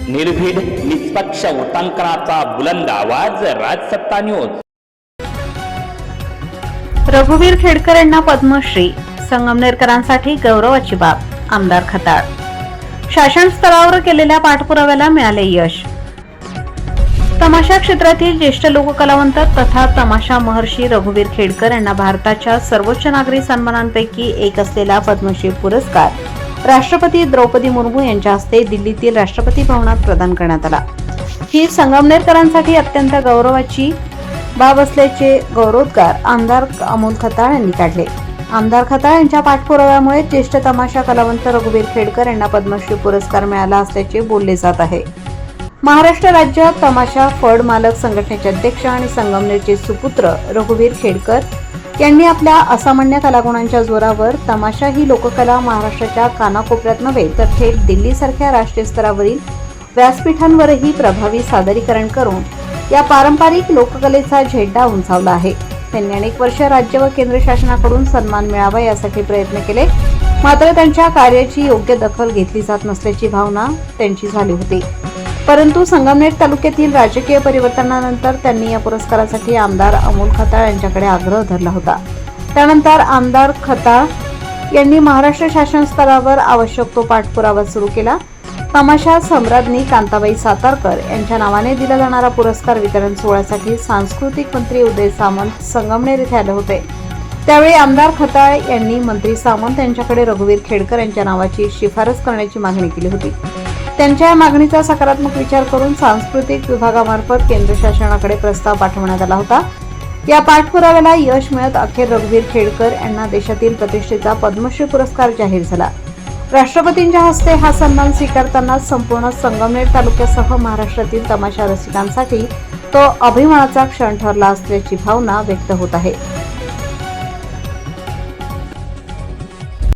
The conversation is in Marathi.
निर्भीड निष्पक्ष उटंकनाचा बुलंद आवाज, राजसत्ता न्यूज। रघुवीर खेडकर यांना पद्मश्री, संगमनेरकरांसाठी गौरवाची बाब। आमदार खताळ शासन स्तरावर केलेल्या पाठपुराव्याला मिळाले यश। तमाशा क्षेत्रातील ज्येष्ठ लोककलावंत तथा तमाशा महर्षी रघुवीर खेडकर यांना भारताच्या सर्वोच्च नागरी सन्मानांपैकी एक असलेला पद्मश्री पुरस्कार राष्ट्रपती द्रौपदी मुर्मू यांच्या हस्ते दिल्लीतील राष्ट्रपती भवनात प्रदान करण्यात आला। ही संगमनेरकरांसाठी अत्यंत गौरवाची बाब असल्याचे गौरवोद्गार आमदार अमोल खताळ यांनी काढले। आमदार खताळ यांच्या पाठपुराव्यामुळे ज्येष्ठ तमाशा कलावंत रघुवीर खेडकर यांना पद्मश्री पुरस्कार मिळाला असल्याचे बोलले जात आहे। महाराष्ट्र राज्य तमाशा फड मालक संघटनेचे अध्यक्ष आणि संगमनेरचे सुपुत्र रघुवीर खेडकर यांनी आपल्या असामान्य कलागुणांच्या जोरावर तमाशा ही लोककला महाराष्ट्राच्या कानाकोपऱ्यात नव्हे तर थेट दिल्लीसारख्या राष्ट्रीय स्तरावरील व्यासपीठांवरही प्रभावी सादरीकरण करून या पारंपरिक लोककलेचा झेंडा उंचावला आहे। त्यांनी अनेक वर्ष राज्य व केंद्र शासनाकडून सन्मान मिळावा यासाठी प्रयत्न केले, मात्र त्यांच्या कार्याची योग्य दखल घेतली जात नसल्याची भावना त्यांची झाली होती। परंतु संगमनेर तालुक्यातील राजकीय परिवर्तनानंतर त्यांनी या पुरस्कारासाठी आमदार अमोल खताळ यांच्याकडे आग्रह धरला होता। त्यानंतर आमदार खताळ यांनी महाराष्ट्र शासन स्तरावर आवश्यक तो पाठपुरावा सुरू केला। तमाशा सम्राज्ञी कांताबाई सातारकर यांच्या नावाने दिला जाणारा पुरस्कार वितरण सोहळ्यासाठी सांस्कृतिक मंत्री उदय सामंत संगमनेर येथे आले होते। त्यावेळी आमदार खताळ यांनी मंत्री सामंत यांच्याकडे रघुवीर खेडकर यांच्या नावाची शिफारस करण्याची मागणी केली होती। त्यांच्या या मागणीचा सकारात्मक विचार करून सांस्कृतिक विभागामार्फत केंद्र शासनाकडे प्रस्ताव पाठवण्यात आला होता। या पाठपुराव्याला यश मिळत अखेर रघुवीर खेडकर यांना देशातील प्रतिष्ठेचा पद्मश्री पुरस्कार जाहीर झाला। राष्ट्रपतींच्या हस्ते हा सन्मान स्वीकारताना संपूर्ण संगमनेर तालुक्यासह महाराष्ट्रातील तमाशा रसिकांसाठी तो अभिमानाचा क्षण ठरला असल्याची भावना व्यक्त होत आहे।